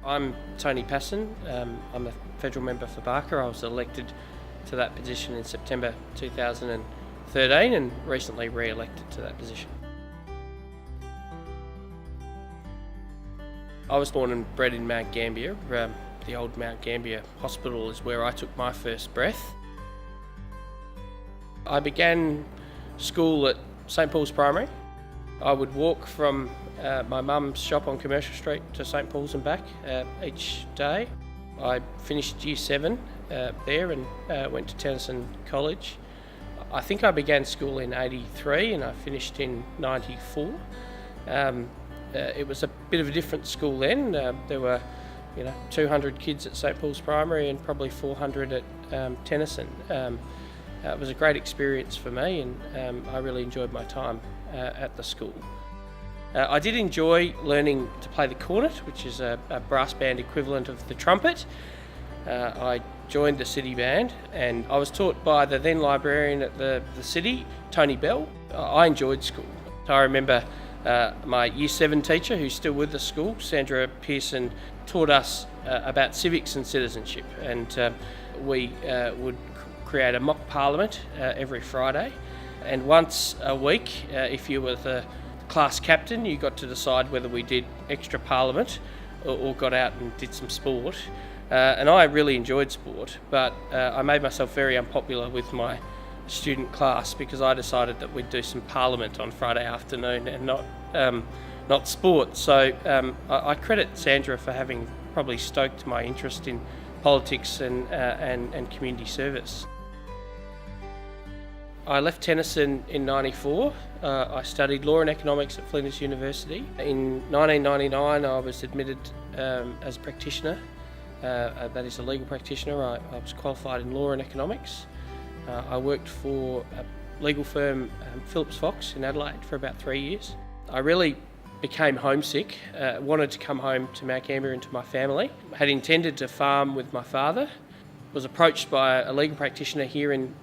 I'm Tony Pasin. I'm a federal member for Barker. I was elected to that position in September 2013 and recently re-elected to that position. I was born and bred in Mount Gambier. The old Mount Gambier Hospital is where I took my first breath. I began school at St Paul's Primary. I would walk from my mum's shop on Commercial Street to St Paul's and back each day. I finished Year 7 there and went to Tenison College. I think I began school in '83 and I finished in '94. It was a bit of a different school then. There were 200 kids at St Paul's Primary and probably 400 at Tenison. It was a great experience for me and I really enjoyed my time at the school. I did enjoy learning to play the cornet, which is a brass band equivalent of the trumpet. I joined the city band and I was taught by the then librarian at the city, Tony Bell. I enjoyed school. I remember my Year 7 teacher, who's still with the school, Sandra Pasin, taught us about civics and citizenship, and we would create a mock parliament every Friday, and once a week, if you were the class captain, you got to decide whether we did extra parliament or got out and did some sport. And I really enjoyed sport, but I made myself very unpopular with my student class because I decided that we'd do some parliament on Friday afternoon and not sport. So I credit Sandra for having probably stoked my interest in politics and community service. I left Tenison in '94. I studied law and economics at Flinders University. In 1999 I was admitted as a practitioner, that is a legal practitioner. I was qualified in law and economics. I worked for a legal firm, Phillips Fox in Adelaide, for about 3 years. I really became homesick, wanted to come home to Mount Gambier and to my family. Had intended to farm with my father. Was approached by a legal practitioner here in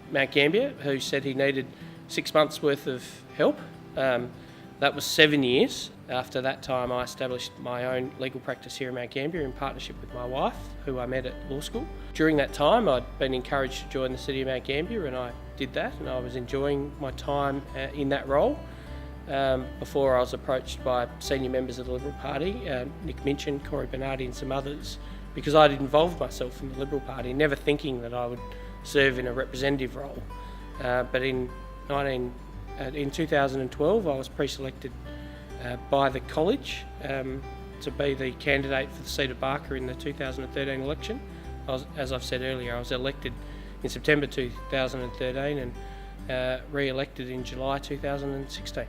Mount Gambier who said he needed 6 months worth of help. That was 7 years. After that time I established my own legal practice here in Mount Gambier in partnership with my wife, who I met at law school. During that time I'd been encouraged to join the City of Mount Gambier and I did that, and I was enjoying my time in that role before I was approached by senior members of the Liberal Party, Nick Minchin, Corey Bernardi and some others, because I'd involved myself in the Liberal Party, never thinking that I would serve in a representative role. But in 2012 I was pre-selected by the college to be the candidate for the seat of Barker in the 2013 election. As I've said earlier, I was elected in September 2013 and re-elected in July 2016.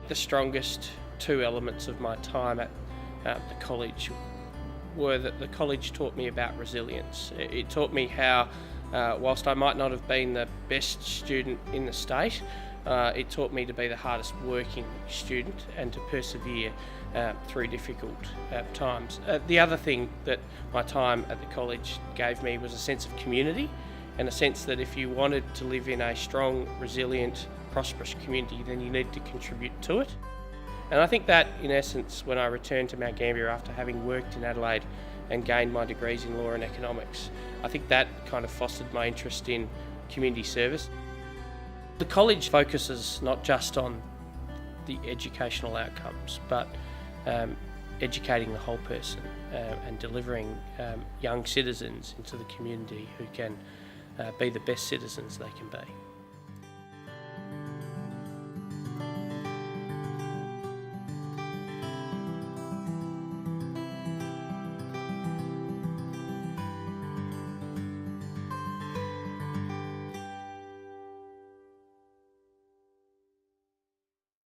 The strongest two elements of my time at the college were that the college taught me about resilience. It taught me how, whilst I might not have been the best student in the state, it taught me to be the hardest working student and to persevere through difficult times. The other thing that my time at the college gave me was a sense of community, and a sense that if you wanted to live in a strong, resilient, prosperous community, then you need to contribute to it. And I think that, in essence, when I returned to Mount Gambier after having worked in Adelaide and gained my degrees in law and economics, I think that kind of fostered my interest in community service. The college focuses not just on the educational outcomes, but educating the whole person and delivering young citizens into the community who can be the best citizens they can be.